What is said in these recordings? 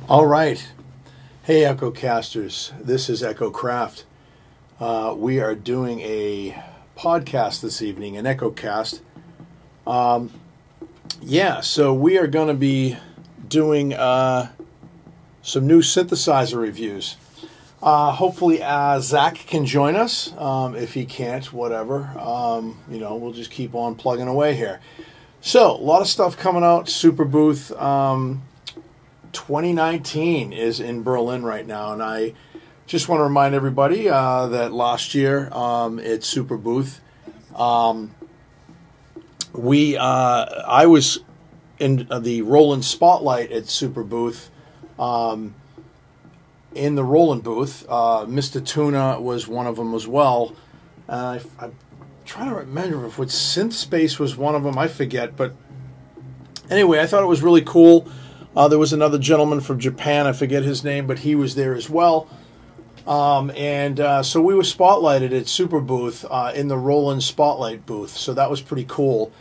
All right. Hey, Echo Casters. This is Echo Craft. We are doing a podcast this evening, an Echo Cast. So we are going to be doing some new synthesizer reviews. Hopefully, Zach can join us. If he can't, whatever. We'll just keep on plugging away here. So, a lot of stuff coming out. SuperBooth 2019 is in Berlin right now, and I just want to remind everybody that last year at SuperBooth, I was in the Roland Spotlight at SuperBooth. In the Roland booth, Mr. Tuna was one of them as well. I'm trying to remember if Synth Space was one of them. I forget, but anyway, I thought it was really cool. There was another gentleman from Japan, I forget his name, but he was there as well. So we were spotlighted at SuperBooth in the Roland Spotlight booth, so that was pretty cool.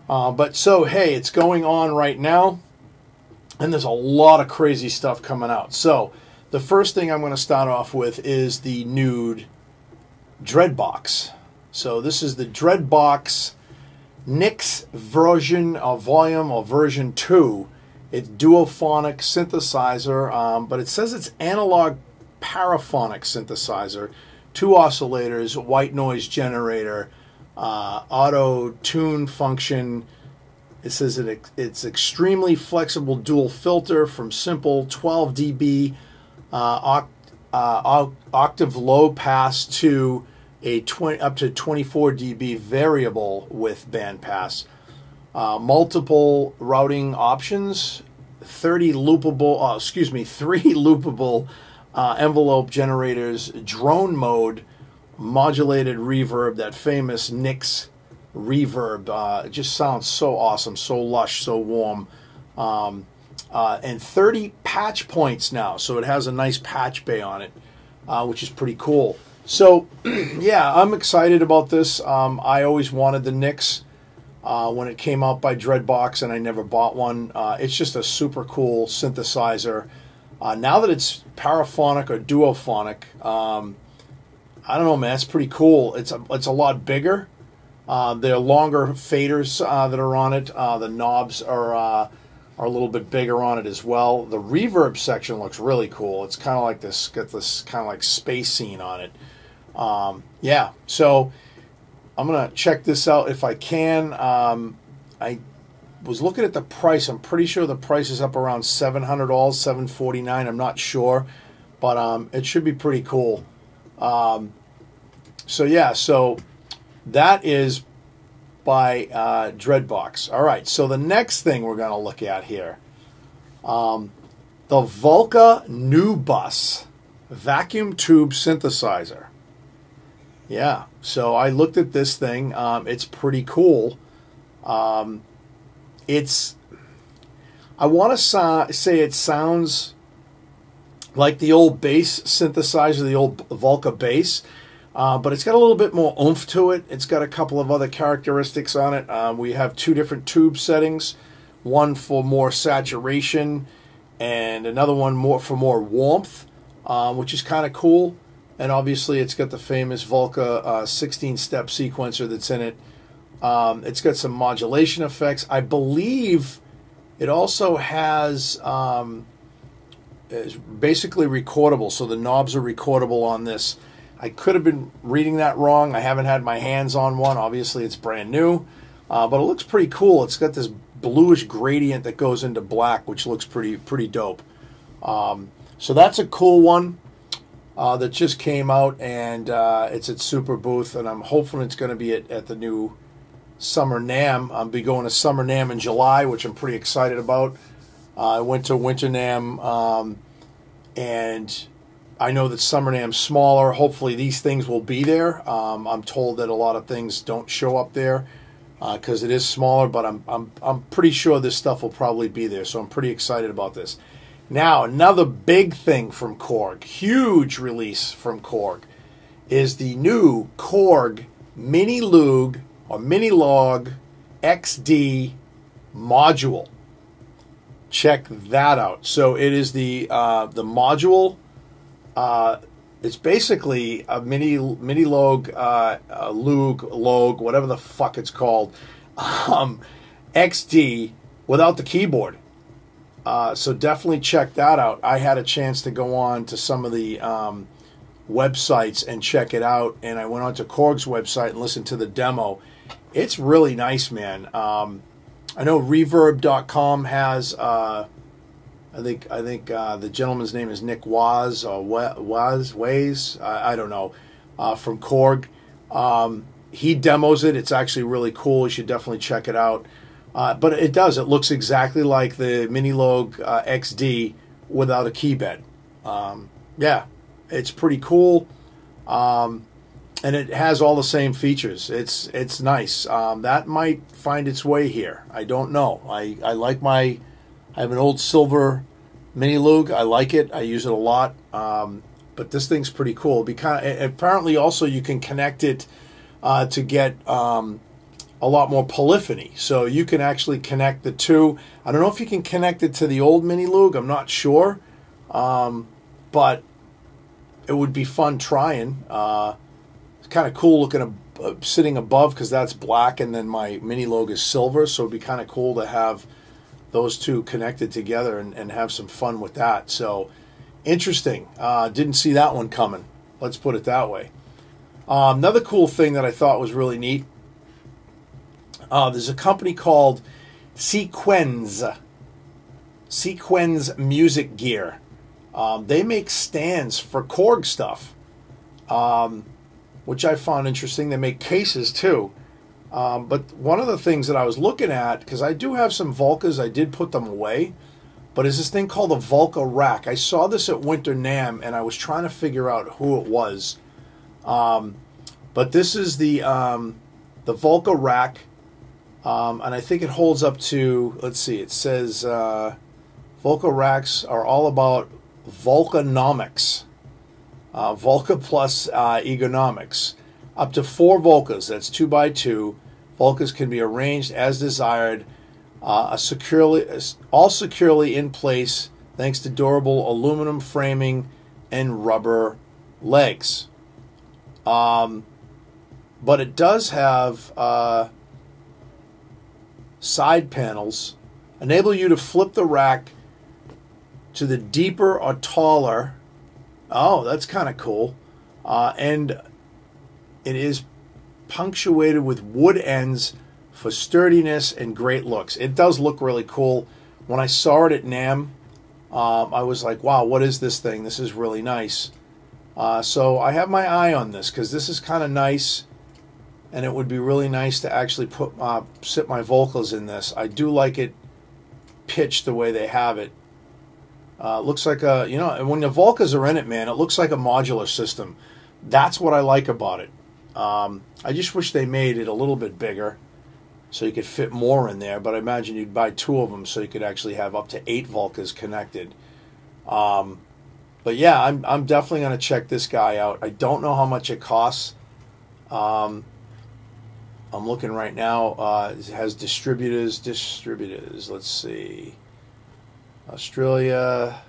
Hey, it's going on right now, and there's a lot of crazy stuff coming out. So the first thing I'm going to start off with is the Nude Dreadbox. So this is the Dreadbox Nix version of volume or version 2. It's duophonic synthesizer, but it says it's analog paraphonic synthesizer, 2 oscillators, white noise generator, auto tune function. It says it's extremely flexible dual filter from simple 12 dB octave low pass to up to 24 dB variable with band pass. Multiple routing options, 3 loopable envelope generators, drone mode, modulated reverb, that famous Nix reverb. It just sounds so awesome, so lush, so warm. And 30 patch points now, so it has a nice patch bay on it, which is pretty cool. So, yeah, I'm excited about this. I always wanted the Nix when it came out by Dreadbox, and I never bought one. It's just a super cool synthesizer. Now that it's paraphonic or duophonic, I don't know, man, it's pretty cool. It's a lot bigger. There are longer faders that are on it. The knobs are a little bit bigger on it as well. The reverb section looks really cool. It's kind of like got this kind of like space scene on it. So I'm going to check this out if I can. I was looking at the price. I'm pretty sure the price is up around $700, $749. I'm not sure, but it should be pretty cool. So that is by Dreadbox. All right, so the next thing we're going to look at here, the Volca New Bus vacuum tube synthesizer. Yeah, so I looked at this thing. It's pretty cool. I want to say it sounds like the old bass synthesizer, the old Volca bass, but it's got a little bit more oomph to it. It's got a couple of other characteristics on it. We have 2 different tube settings, one for more saturation and another one for more warmth, which is kind of cool. And obviously it's got the famous Volca 16-step sequencer that's in it. It's got some modulation effects. I believe it also has is basically recordable, so the knobs are recordable on this. I could have been reading that wrong. I haven't had my hands on one. Obviously it's brand new, but it looks pretty cool. It's got this bluish gradient that goes into black, which looks pretty dope. So that's a cool one. That just came out, and it's at SuperBooth, and I'm hoping it's going to be at the new Summer NAMM. I'll be going to Summer NAMM in July, which I'm pretty excited about. I went to Winter NAMM, and I know that Summer NAMM's smaller. Hopefully these things will be there. I'm told that a lot of things don't show up there because it is smaller, but I'm pretty sure this stuff will probably be there, so I'm pretty excited about this. Now, another big thing from Korg, huge release from Korg, is the new Korg Mini Lug or Mini Log XD module. check that out. So it is the module. It's basically a mini Logue, Logue, whatever the fuck it's called, XD without the keyboard. So definitely check that out. I had a chance to go on to some of the websites and check it out, and I went on to Korg's website and listened to the demo. It's really nice, man. I know Reverb.com has, I think the gentleman's name is Nick Waz or Waze, I don't know, from Korg. He demos it. It's actually really cool. You should definitely check it out. But it does. It looks exactly like the Mini Logue XD without a key bed. Yeah, it's pretty cool. And it has all the same features. It's nice. That might find its way here. I don't know. I like I have an old silver Mini Logue. I like it. I use it a lot. But this thing's pretty cool. Apparently also you can connect it to get a lot more polyphony. So you can actually connect the two. I don't know if you can connect it to the old Mini Logue. I'm not sure. But it would be fun trying. It's kind of cool looking sitting above because that's black and then my Mini Logue is silver. So it'd be kind of cool to have those two connected together and have some fun with that. So interesting. Didn't see that one coming. Let's put it that way. Another cool thing that I thought was really neat. There's a company called Sequenz Music Gear. They make stands for Korg stuff, which I found interesting. They make cases too. But one of the things that I was looking at, because I do have some Volcas, I did put them away, but is this thing called a Volca rack. I saw this at Winter NAMM, and I was trying to figure out who it was. But this is the Volca rack. And I think it holds up to, let's see, it says Volca racks are all about Volcanomics. Volca plus ergonomics. Up to 4 Volcas, that's 2x2. Volcas can be arranged as desired, all securely in place thanks to durable aluminum framing and rubber legs. But it does have side panels, enable you to flip the rack to the deeper or taller. Oh, that's kind of cool. And it is punctuated with wood ends for sturdiness and great looks. It does look really cool. When I saw it at NAMM, I was like, wow, what is this thing? This is really nice. So I have my eye on this because this is kind of nice. And it would be really nice to actually sit my vocals in this. I do like it pitched the way they have it. Looks like and when the Volcas are in it, man, it looks like a modular system. That's what I like about it. I just wish they made it a little bit bigger so you could fit more in there. But I imagine you'd buy 2 of them so you could actually have up to 8 Volcas connected. But yeah, I'm definitely going to check this guy out. I don't know how much it costs. I'm looking right now. It has distributors. Let's see. Australia,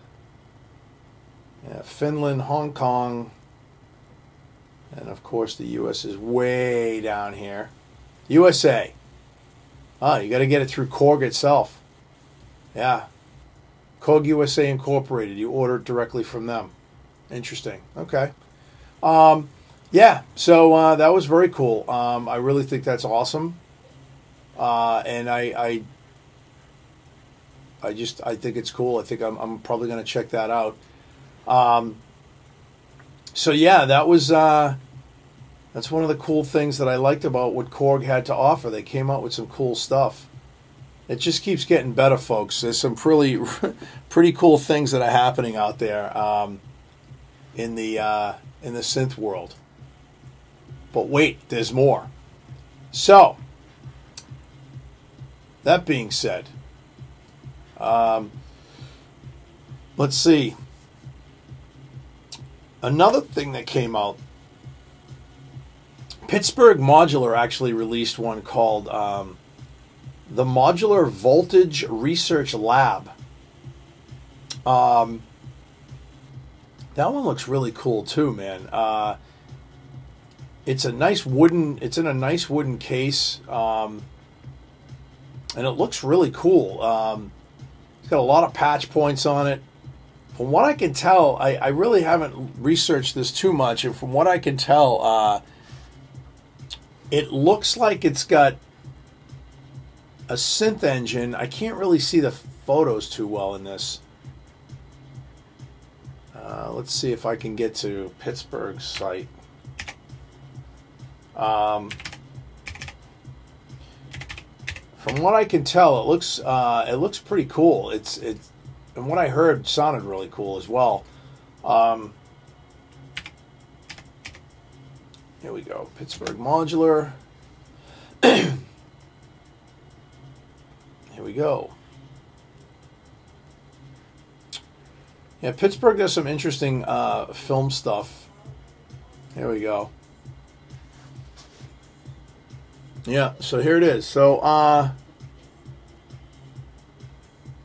Finland, Hong Kong, and of course the U.S. is way down here. USA. Oh, you got to get it through Korg itself. Yeah. Korg USA Incorporated. You order it directly from them. Interesting. Okay. Yeah, so that was very cool. I really think that's awesome, and I think it's cool. I think I'm probably going to check that out. So yeah, that was that's one of the cool things that I liked about what Korg had to offer. They came out with some cool stuff. It just keeps getting better, folks. There's some pretty cool things that are happening out there in the synth world. But wait, there's more. So, that being said, let's see. Another thing that came out, Pittsburgh Modular actually released one called the Modular Voltage Research Lab. That one looks really cool too, man. It's a nice wooden. It's in a nice wooden case, and it looks really cool. It's got a lot of patch points on it. From what I can tell, I really haven't researched this too much, and from what I can tell, it looks like it's got a synth engine. I can't really see the photos too well in this. Let's see if I can get to Pittsburgh's site. From what I can tell, it looks pretty cool. It's and what I heard sounded really cool as well. Here we go, Pittsburgh Modular. Here we go. Yeah, Pittsburgh does some interesting film stuff. Here we go. Yeah, so here it is. So,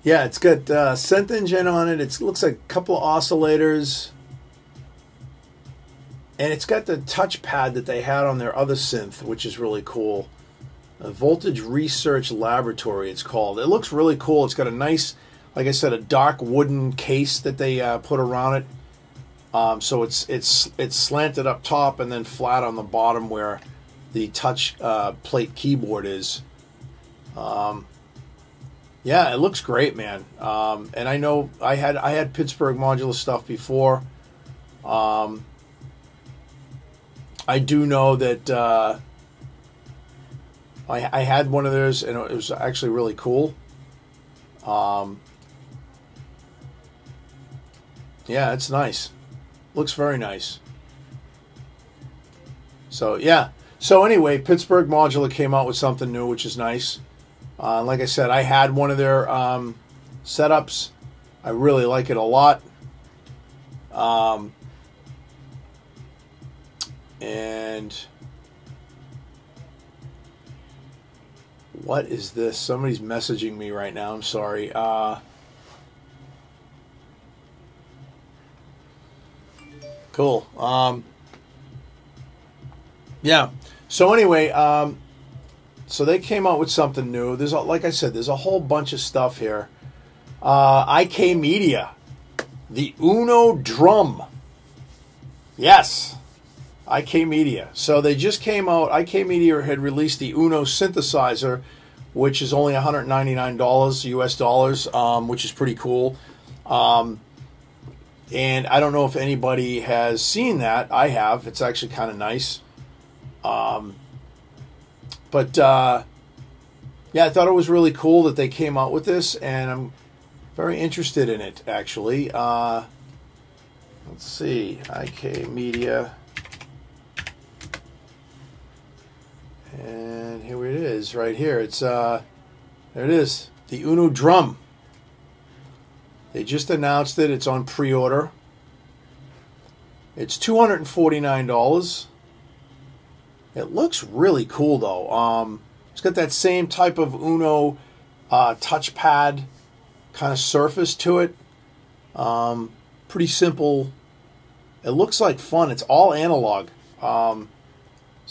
yeah, it's got synth engine on it. It looks like a couple of oscillators. And it's got the touchpad that they had on their other synth, which is really cool. A Voltage Research Laboratory, it's called. It looks really cool. It's got a nice, like I said, a dark wooden case that they put around it. So it's slanted up top and then flat on the bottom where the touch plate keyboard is. Yeah, it looks great, man. And I know I had Pittsburgh Modular stuff before. I do know that I had one of theirs, and it was actually really cool. Yeah, it's nice. Looks very nice. So, yeah. So, anyway, Pittsburgh Modular came out with something new, which is nice. Like I said, I had one of their setups. I really like it a lot. And what is this? Somebody's messaging me right now. I'm sorry. Cool. Yeah. So anyway, so they came out with something new. There's, like I said, there's a whole bunch of stuff here. IK Media, the Uno drum. Yes. IK Media. So they just came out. IK Media had released the Uno synthesizer, which is only $199 US dollars, which is pretty cool. And I don't know if anybody has seen that. I have. It's actually kind of nice. But yeah, I thought it was really cool that they came out with this, and I'm very interested in it, actually. Let's see. IK Media. And here it is, right here. It's there it is, the Uno drum. They just announced it. It's on pre-order. It's $249. It looks really cool, though. It's got that same type of Uno touchpad kind of surface to it. Pretty simple. It looks like fun. It's all analog. So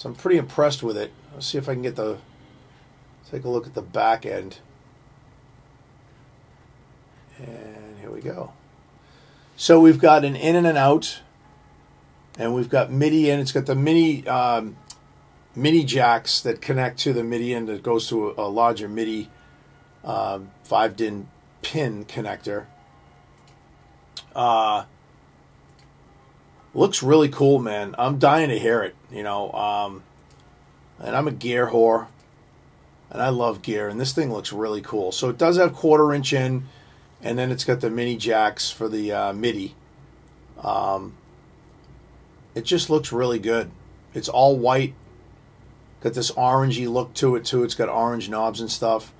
I'm pretty impressed with it. Let's see if I can get take a look at the back end. And here we go. So we've got an in and an out, and we've got MIDI in. It's got the mini jacks that connect to the MIDI in that goes to a larger MIDI 5-DIN pin connector. Looks really cool, man. I'm dying to hear it, you know. And I'm a gear whore, and I love gear, and this thing looks really cool. So it does have 1/4 inch in, and then it's got the mini jacks for the MIDI. It just looks really good. It's all white. Got this orangey look to it too. It's got orange knobs and stuff,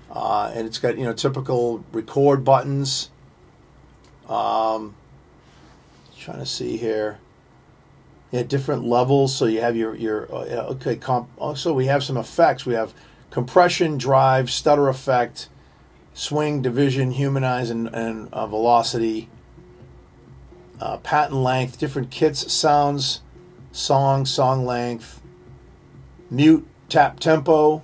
and it's got, you know, typical record buttons. Trying to see here. Yeah, different levels. So you have your also we have some effects. We have compression, drive, stutter effect, swing, division, humanize, and velocity. Pattern length, different kits, sounds, song length, mute, tap tempo.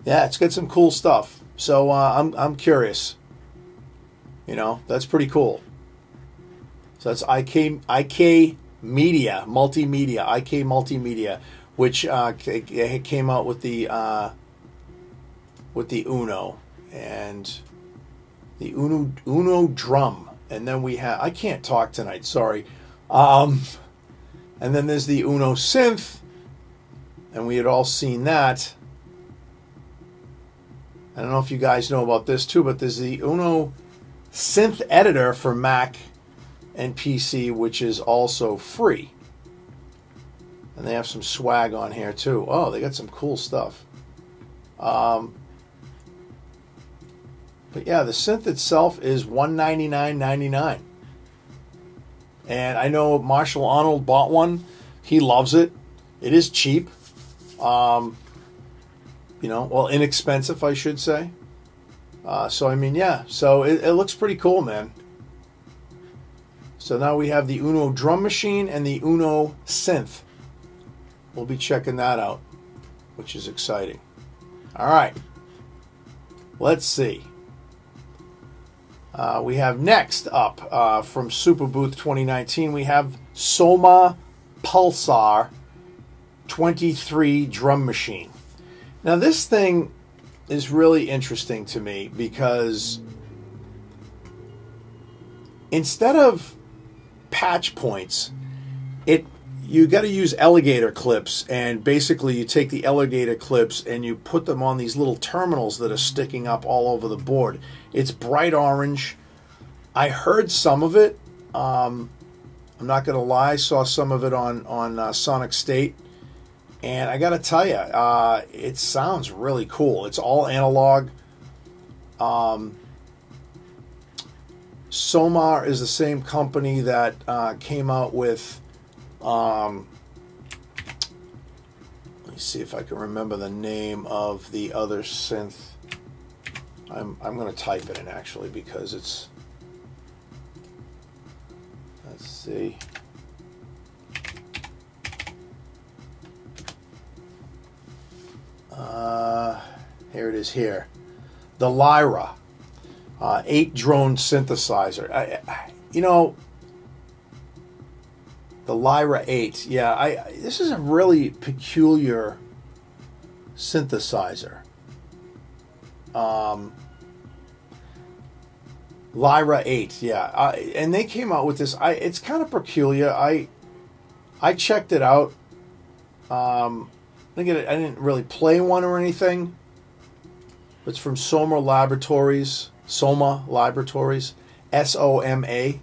Yeah, it's got some cool stuff. So I'm curious. You know, that's pretty cool. So that's IK Media, Multimedia, IK Multimedia, which came out with the Uno and the Uno drum, and then we have, I can't talk tonight, sorry. And then there's the Uno synth, and we had all seen that. I don't know if you guys know about this too, but there's the Uno synth editor for Mac and PC, which is also free. And they have some swag on here too. Oh, they got some cool stuff. But yeah, the synth itself is $199.99. And I know Marshall Arnold bought one. He loves it. It is cheap. You know, well, inexpensive, I should say. So, I mean, yeah. So, it looks pretty cool, man. So, now we have the Uno drum machine and the Uno synth. We'll be checking that out, which is exciting. All right. Let's see. We have next up from SuperBooth 2019, we have Soma Pulsar 23 drum machine. Now this thing is really interesting to me because instead of patch points, you got to use alligator clips, and basically you take the alligator clips and you put them on these little terminals that are sticking up all over the board. It's bright orange. I heard some of it. I'm not going to lie. Saw some of it on Sonic State. And I got to tell you, it sounds really cool. It's all analog. Somar is the same company that came out with... let me see if I can remember the name of the other synth. I'm going to type it in actually because it's... Let's see. Here it is here. The Lyra 8 drone synthesizer. You know, the Lyra 8. Yeah, this is a really peculiar synthesizer. Lyra 8, yeah. And they came out with this. It's kind of peculiar. I checked it out. I didn't really play one or anything. It's from Soma Laboratories, Soma, S-O-M-A.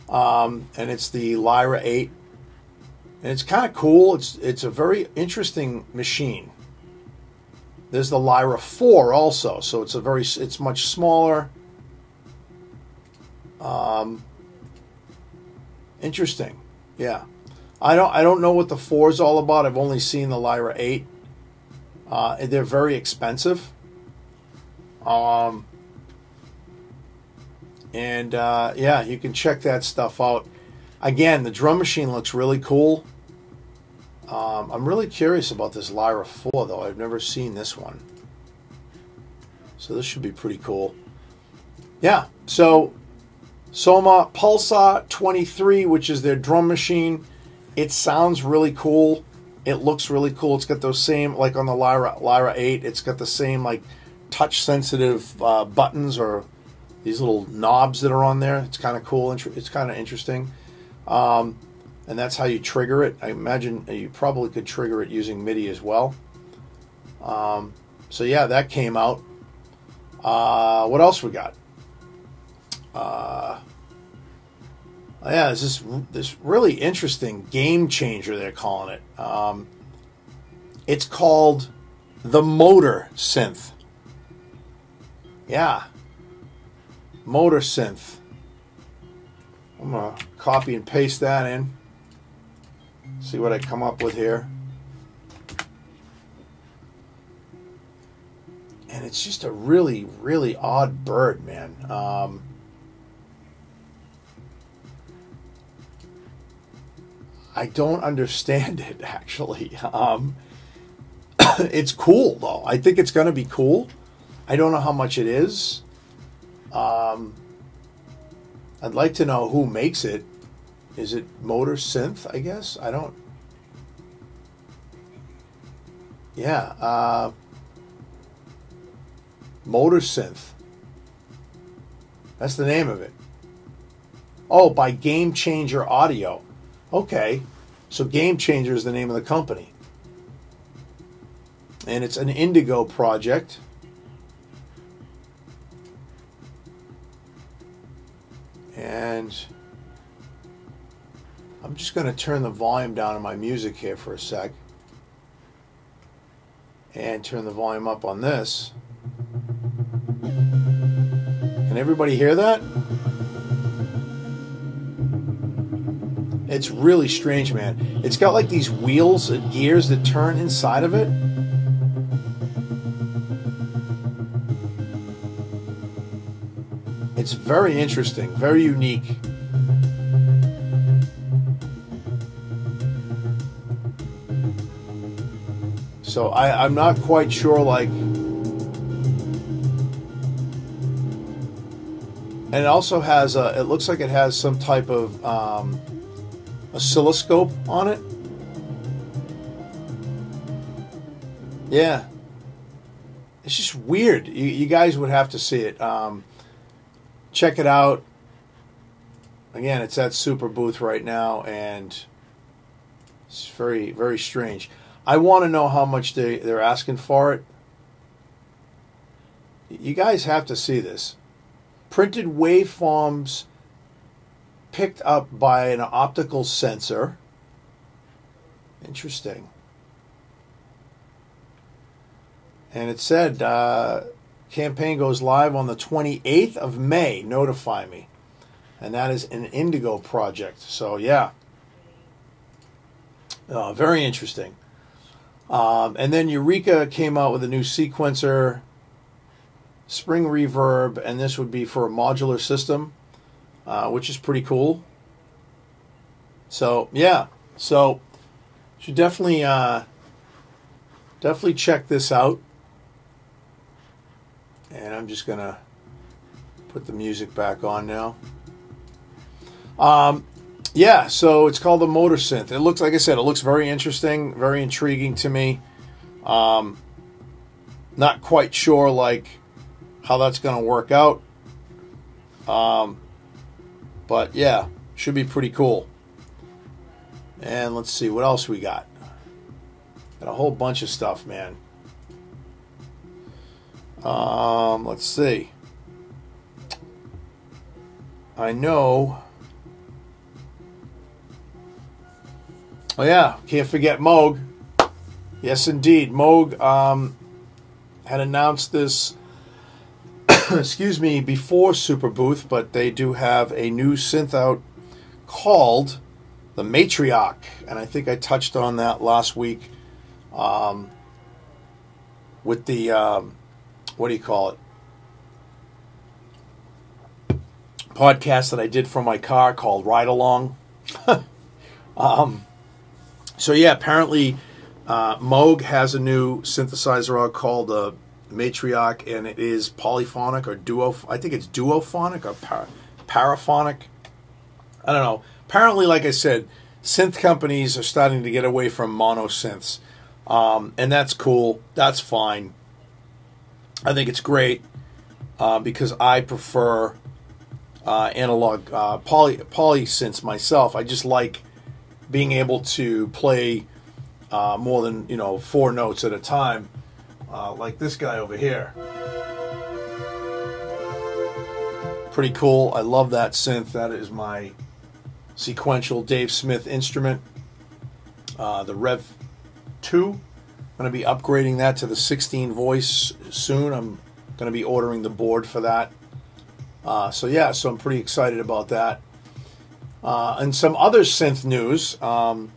And it's the Lyra 8. And it's kind of cool. It's a very interesting machine. There's the Lyra 4 also, so it's much smaller. Interesting. Yeah. I don't know what the 4 is all about. I've only seen the Lyra 8. They're very expensive. Yeah, you can check that stuff out. Again, the drum machine looks really cool. I'm really curious about this Lyra 4, though. I've never seen this one. So this should be pretty cool. Yeah, so Soma Pulsar 23, which is their drum machine. It sounds really cool. It looks really cool. It's got those same, like on the Lyra 8, it's got the same like touch-sensitive buttons or these little knobs that are on there. It's kind of cool. It's kind of interesting. And that's how you trigger it. I imagine you probably could trigger it using MIDI as well. So yeah, that came out. What else we got? Yeah, there's this really interesting game changer, they're calling it. It's called the Motor Synth. Yeah. Motor Synth. I'm going to copy and paste that in. See what I come up with here. And it's just a really, really odd bird, man. I don't understand it, actually. It's cool, though. I think it's going to be cool. I don't know how much it is. I'd like to know who makes it. Is it Motor Synth, I guess? I don't... Yeah, Motor Synth. That's the name of it. Oh, by Game Changer Audio. Okay, so Game Changer is the name of the company. And it's an Indigo project. And I'm just going to turn the volume down on my music here for a sec. And turn the volume up on this. Can everybody hear that? It's really strange, man. It's got like these wheels and gears that turn inside of it. It's very interesting, very unique. So I'm not quite sure, like... And it also has it looks like it has some type of oscilloscope on it. Yeah. It's just weird. You guys would have to see it. Check it out. Again, it's at Super Booth right now, and it's very, very strange. I want to know how much they're asking for it. You guys have to see this. Printed waveforms picked up by an optical sensor. Interesting. And it said, campaign goes live on the 28th of May. Notify me. And that is an Indigo project. So, yeah. Very interesting. And then Eureka came out with a new sequencer, spring reverb, and this would be for a modular system, which is pretty cool. So, yeah. So, should definitely check this out. And I'm just going to put the music back on now. Yeah, so it's called the Motor Synth. It looks, like I said, it looks very interesting, very intriguing to me. Not quite sure, like, how that's going to work out. But, yeah, should be pretty cool. And let's see, what else we got? Got a whole bunch of stuff, man. Let's see. I know... Oh yeah, can't forget Moog. Yes, indeed. Moog had announced this, excuse me, before Super Booth, but they do have a new synth out called the Matriarch, and I think I touched on that last week with the, what do you call it, podcast that I did from my car called Ride Along. So yeah, apparently Moog has a new synthesizer out called the Matriarch, and it is polyphonic or duo. I think it's duophonic or paraphonic. I don't know. Apparently, like I said, synth companies are starting to get away from mono synths, and that's cool. That's fine. I think it's great because I prefer analog poly synths myself. I just like being able to play more than 4 notes at a time, like this guy over here. Pretty cool. I love that synth. That is my sequential Dave Smith instrument, the Rev 2. I'm going to be upgrading that to the 16 voice soon. I'm going to be ordering the board for that. So yeah, so I'm pretty excited about that. And some other synth news, kind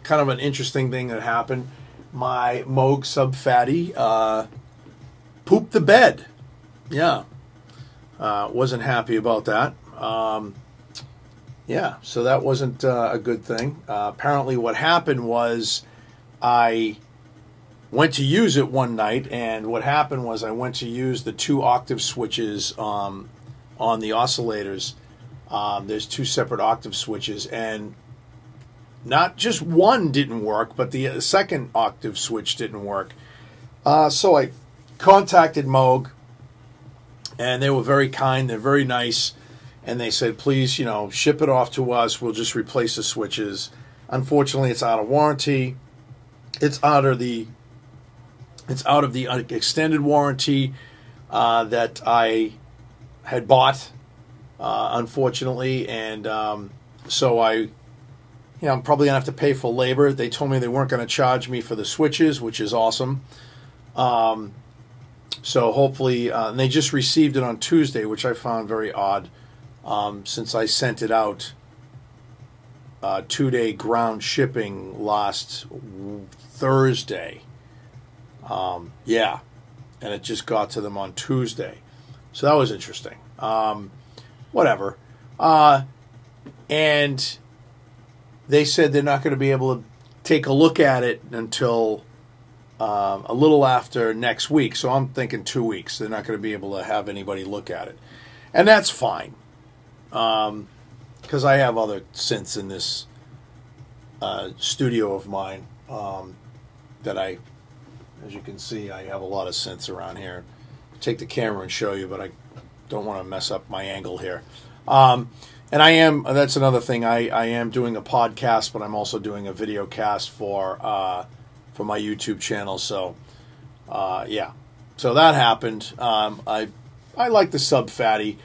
of an interesting thing that happened. My Moog Sub Fatty pooped the bed. Yeah. Wasn't happy about that. Yeah, so that wasn't a good thing. Apparently what happened was I went to use it one night, and what happened was I went to use the 2 octave switches on the oscillators. There's 2 separate octave switches, and not just one didn't work, but the second octave switch didn't work. So I contacted Moog, and they were very kind. They're very nice. And they said, please, ship it off to us. We'll just replace the switches. Unfortunately, it's out of warranty. It's out of the extended warranty that I had bought, unfortunately. And so I'm probably going to have to pay for labor. They told me they weren't going to charge me for the switches, which is awesome. So hopefully, and they just received it on Tuesday, which I found very odd. Since I sent it out 2-day ground shipping last Thursday. Yeah, and it just got to them on Tuesday. So that was interesting. Whatever. And they said they're not going to be able to take a look at it until a little after next week. So I'm thinking 2 weeks. They're not going to be able to have anybody look at it. And that's fine. Because I have other synths in this studio of mine that as you can see, I have a lot of synths around here. I'll take the camera and show you, but I don't want to mess up my angle here. And that's another thing, I am doing a podcast, but I'm also doing a video cast for my YouTube channel. So, yeah. So that happened. I like the Sub Fatty.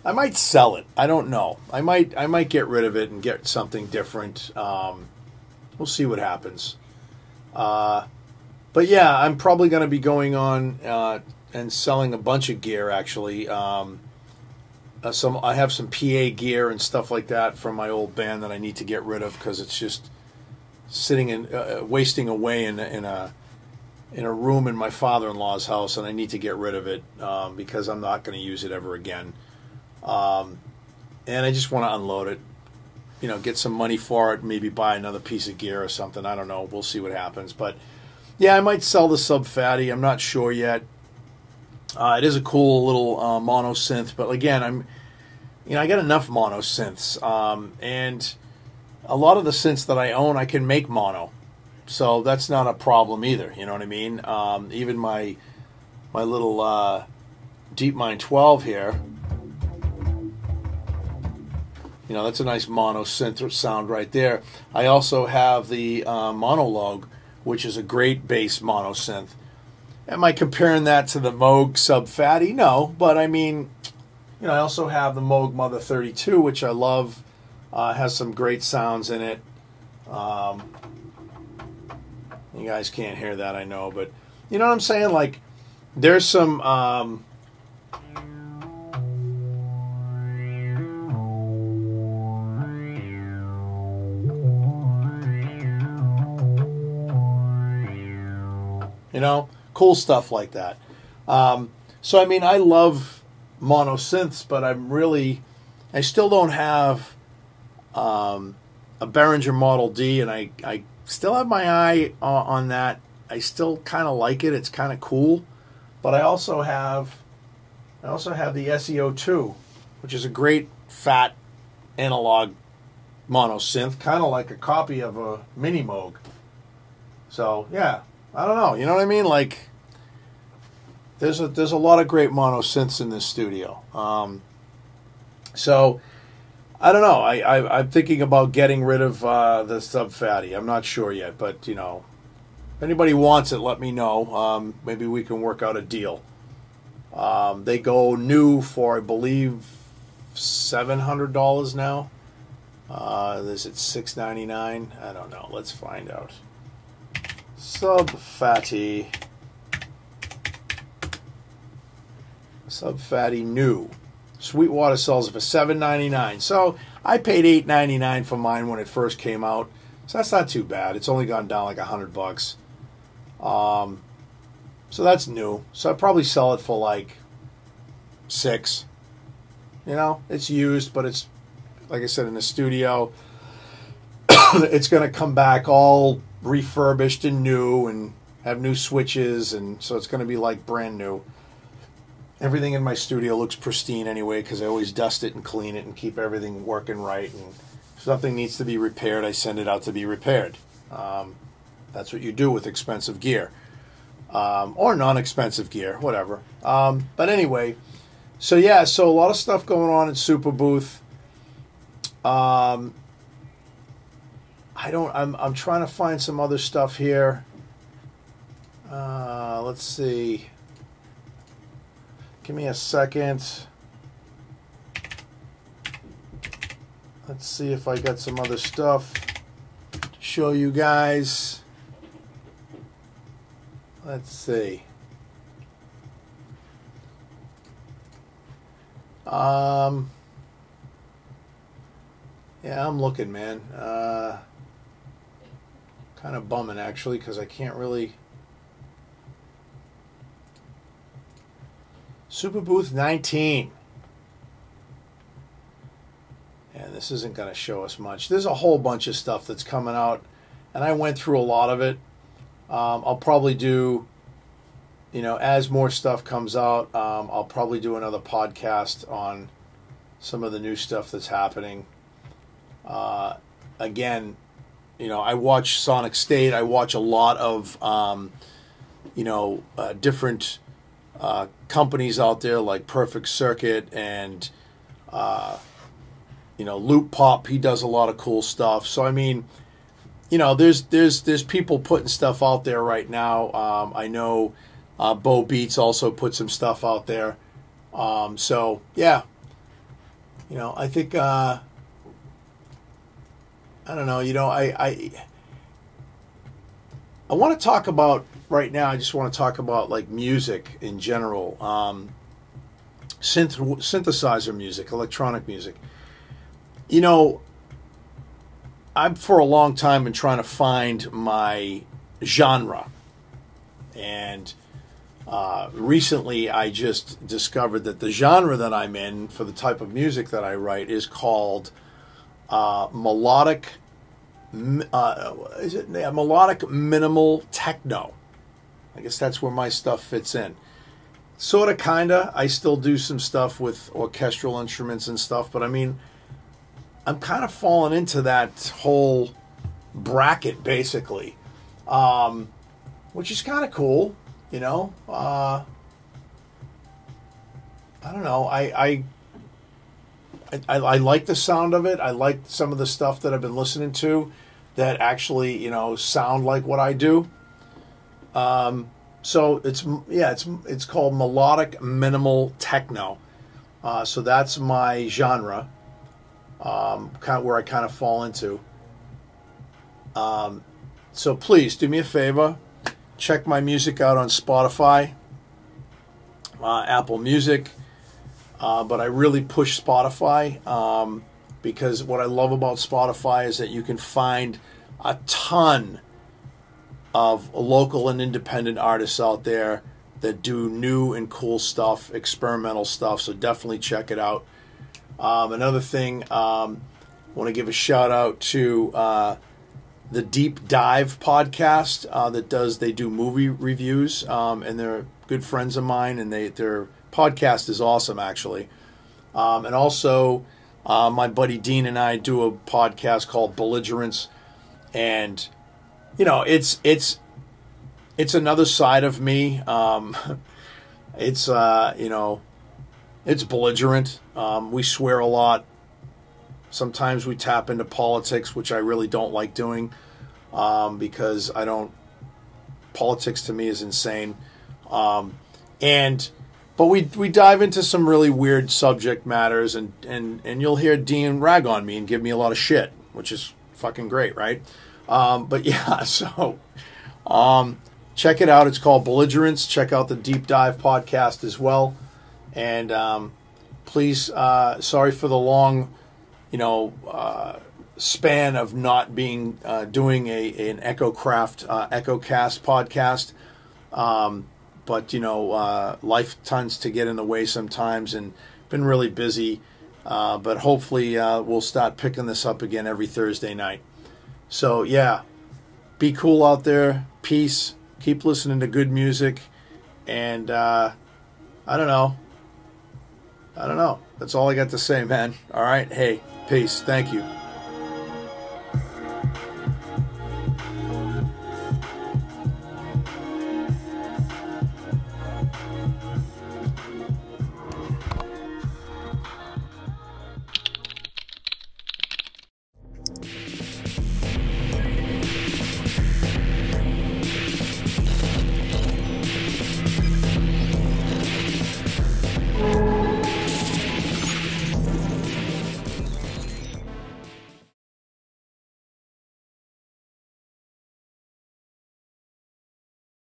I might sell it. I don't know. I might get rid of it and get something different. We'll see what happens. But yeah, I'm probably going to be going on and selling a bunch of gear. Actually, I have some PA gear and stuff like that from my old band that I need to get rid of because it's just sitting and wasting away in a room in my father-in-law's house, and I need to get rid of it because I'm not going to use it ever again. And I just want to unload it, get some money for it, maybe buy another piece of gear or something. I don't know. We'll see what happens. But, yeah, I might sell the Sub Fatty. I'm not sure yet. It is a cool little mono synth. But, again, I got enough mono synths. And a lot of the synths that I own, I can make mono. So that's not a problem either, you know what I mean? Even my little DeepMind 12 here, that's a nice mono synth sound right there. I also have the Monologue, which is a great bass mono synth. Am I comparing that to the Moog Sub Fatty? No, but I mean, I also have the Moog Mother 32, which I love. Has some great sounds in it. You guys can't hear that, I know, but you know what I'm saying? Like, there's some cool stuff like that. So I mean, I love mono synths, but I still don't have a Behringer Model D, and I still have my eye on that. I still kind of like it. It's kind of cool. But I also have the SEO2, which is a great fat analog mono synth, kind of like a copy of a Mini Moog. So yeah, I don't know. You know what I mean? Like, there's a lot of great mono synths in this studio. So I don't know. I'm thinking about getting rid of the Sub Fatty. I'm not sure yet, but if anybody wants it, let me know. Maybe we can work out a deal. They go new for, I believe, $700 now. Is it $699? I don't know. Let's find out. Sub Fatty new. Sweetwater sells it for $7.99. So I paid $8.99 for mine when it first came out. So that's not too bad. It's only gone down like $100. So that's new. So I'd probably sell it for like $6. You know, it's used, but it's, like I said, in the studio. It's going to come back all refurbished and new and have new switches, and so it's going to be like brand new. Everything in my studio looks pristine anyway because I always dust it and clean it and keep everything working right. And if something needs to be repaired, I send it out to be repaired. That's what you do with expensive gear. Or non-expensive gear, whatever. But anyway, so yeah, so a lot of stuff going on in SuperBooth. I'm trying to find some other stuff here. Let's see. Give me a second. Let's see if I got some other stuff to show you guys. Let's see. Yeah, I'm looking, man. Kind of bumming, actually, because I can't really... SuperBooth19. And this isn't going to show us much. There's a whole bunch of stuff that's coming out, and I went through a lot of it. I'll probably do, you know, as more stuff comes out, I'll probably do another podcast on some of the new stuff that's happening. Again, you know, I watch Sonic State. I watch a lot of, you know, different companies out there like Perfect Circuit and, you know, Loop Pop. He does a lot of cool stuff. So, I mean, you know, there's people putting stuff out there right now. I know Bo Beats also put some stuff out there. So, yeah. You know, I think, I don't know, you know, I want to talk about, right now, I just want to talk about, like, music in general. Synthesizer music, electronic music. You know, I've for a long time been trying to find my genre. And recently I just discovered that the genre that I'm in for the type of music that I write is called melodic minimal techno. I guess that's where my stuff fits in. Sort of, kind of. I still do some stuff with orchestral instruments and stuff, but I mean, I'm kind of falling into that whole bracket, basically, which is kind of cool, you know. I don't know. I like the sound of it. I like some of the stuff that I've been listening to that actually, you know, sound like what I do. So it's called melodic minimal techno. So that's my genre. Kind of where I kind of fall into. So please do me a favor, check my music out on Spotify, Apple Music, but I really push Spotify because what I love about Spotify is that you can find a ton of local and independent artists out there that do new and cool stuff, experimental stuff, so definitely check it out. Another thing, I want to give a shout out to the Deep Dive podcast they do movie reviews, and they're good friends of mine, and their podcast is awesome, actually. And also, my buddy Dean and I do a podcast called Belligerence, and you know, it's another side of me. It's you know, it's belligerent. We swear a lot. Sometimes we tap into politics, which I really don't like doing, because politics to me is insane. But we dive into some really weird subject matters, and you'll hear Dean rag on me and give me a lot of shit, which is fucking great, right? But yeah, so check it out. It's called Belligerence. Check out the Deep Dive podcast as well. And please, sorry for the long, you know, span of not being doing an EchoCast podcast. But, you know, life tends to get in the way sometimes, and been really busy. But hopefully we'll start picking this up again every Thursday night. So, yeah, be cool out there. Peace. Keep listening to good music. And I don't know. That's all I got to say, man. All right. Hey, peace. Thank you.